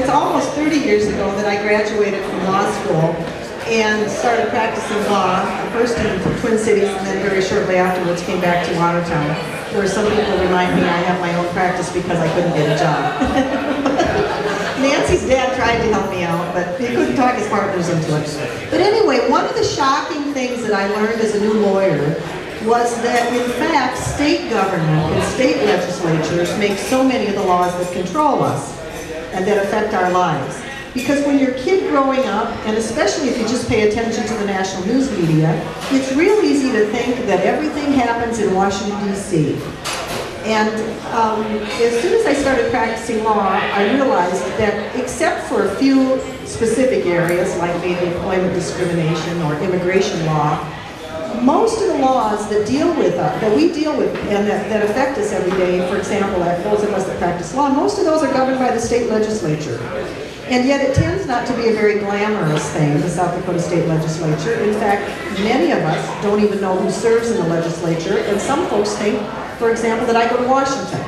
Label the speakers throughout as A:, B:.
A: it's almost 30 years ago that I graduated from law school and started practicing law, first in the Twin Cities and then very shortly afterwards came back to Watertown, where some people remind me I have my own practice because I couldn't get a job. Nancy's dad tried to help me out, but he couldn't talk his partners into it. But anyway, one of the shocking things that I learned as a new lawyer was that, in fact, state government and state legislatures make so many of the laws that control us and that affect our lives. Because when you're a kid growing up, and especially if you just pay attention to the national news media, it's real easy to think that everything happens in Washington, D.C. And as soon as I started practicing law, I realized that except for a few specific areas, like maybe employment discrimination or immigration law, most of the laws that we deal with and that affect us every day, for example, those of us that practice law, most of those are governed by the state legislature. And yet it tends not to be a very glamorous thing, the South Dakota State Legislature. In fact, many of us don't even know who serves in the legislature, and some folks think, for example, that I go to Washington.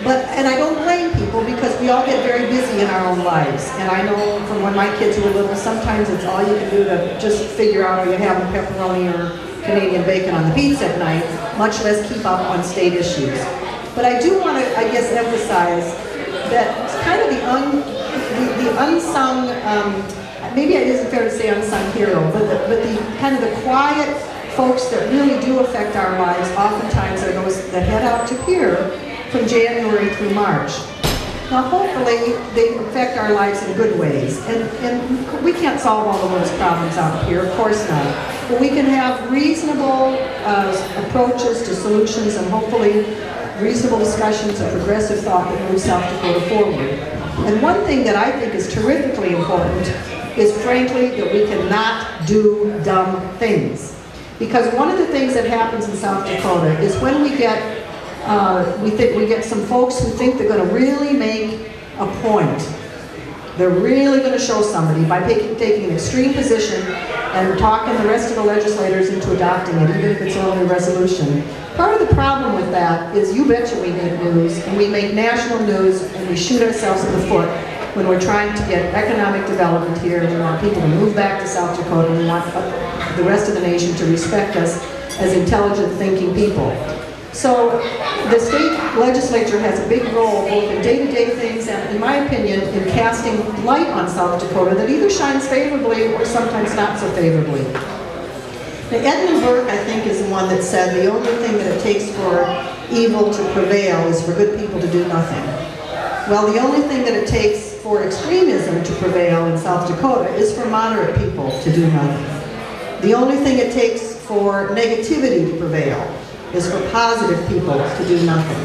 A: And I don't blame people because we all get very busy in our own lives. And I know from when my kids were little, sometimes it's all you can do to just figure out are you having pepperoni or Canadian bacon on the pizza at night, much less keep up on state issues. But I do want to, I guess, emphasize that it's kind of the unsung, maybe it isn't fair to say unsung hero, but the kind of the quiet folks that really do affect our lives oftentimes are those that head out to Pierre from January through March. Now hopefully they affect our lives in good ways, and we can't solve all the world's problems out here, of course not, but we can have reasonable approaches to solutions and hopefully reasonable discussions of progressive thought that move South Dakota forward. And one thing that I think is terrifically important is frankly that we cannot do dumb things. Because one of the things that happens in South Dakota is when we get some folks who think they're going to really make a point. They're really going to show somebody by taking an extreme position and talking the rest of the legislators into adopting it, even if it's only a resolution. Part of the problem with that is you betcha we make news, and we make national news, and we shoot ourselves in the foot when we're trying to get economic development here, and we want people to move back to South Dakota, and we want the rest of the nation to respect us as intelligent, thinking people. So the state legislature has a big role both in day-to-day things and, in my opinion, in casting light on South Dakota that either shines favorably or sometimes not so favorably. Now, Edmund Burke, I think, is the one that said the only thing that it takes for evil to prevail is for good people to do nothing. Well, the only thing that it takes for extremism to prevail in South Dakota is for moderate people to do nothing. The only thing it takes for negativity to prevail is for positive people to do nothing.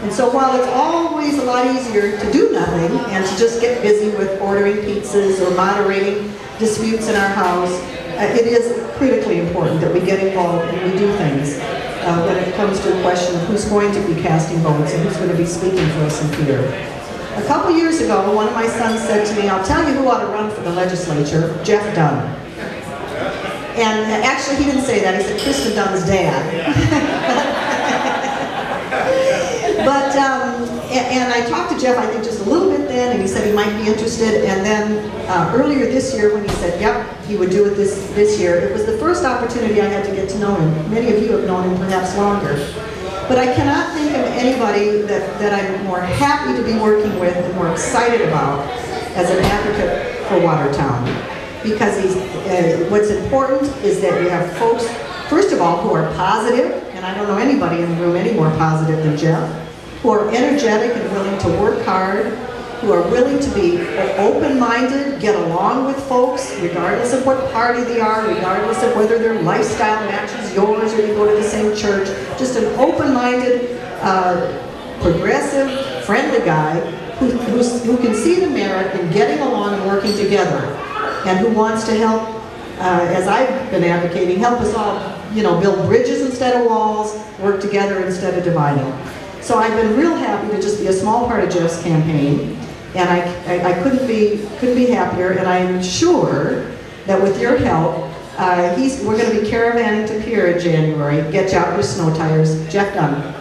A: And so while it's always a lot easier to do nothing and to just get busy with ordering pizzas or moderating disputes in our house, it is critically important that we get involved and we do things when it comes to the question of who's going to be casting votes and who's going to be speaking for us in Pierre. A couple years ago, one of my sons said to me, "I'll tell you who ought to run for the legislature, Jeff Dunn." And actually, he didn't say that. He said Kristen Dunn's dad. And I talked to Jeff, I think, just a little bit then, and he said he might be interested. And then earlier this year, when he said, yep, he would do it this year, it was the first opportunity I had to get to know him. Many of you have known him perhaps longer. But I cannot think of anybody that I'm more happy to be working with and more excited about as an advocate for Watertown. Because what's important is that you have folks, first of all, who are positive, and I don't know anybody in the room any more positive than Jeff, who are energetic and willing to work hard, who are willing to be open-minded, get along with folks, regardless of what party they are, regardless of whether their lifestyle matches yours or you go to the same church. Just an open-minded, progressive, friendly guy who can see the merit in getting along and working together, and who wants to help, as I've been advocating, help us all, build bridges instead of walls, work together instead of dividing. So I've been real happy to just be a small part of Jeff's campaign, and I couldn't be happier, and I am sure that with your help, we're going to be caravanning to Pierre in January. Get you out your snow tires. Jeff Dunn.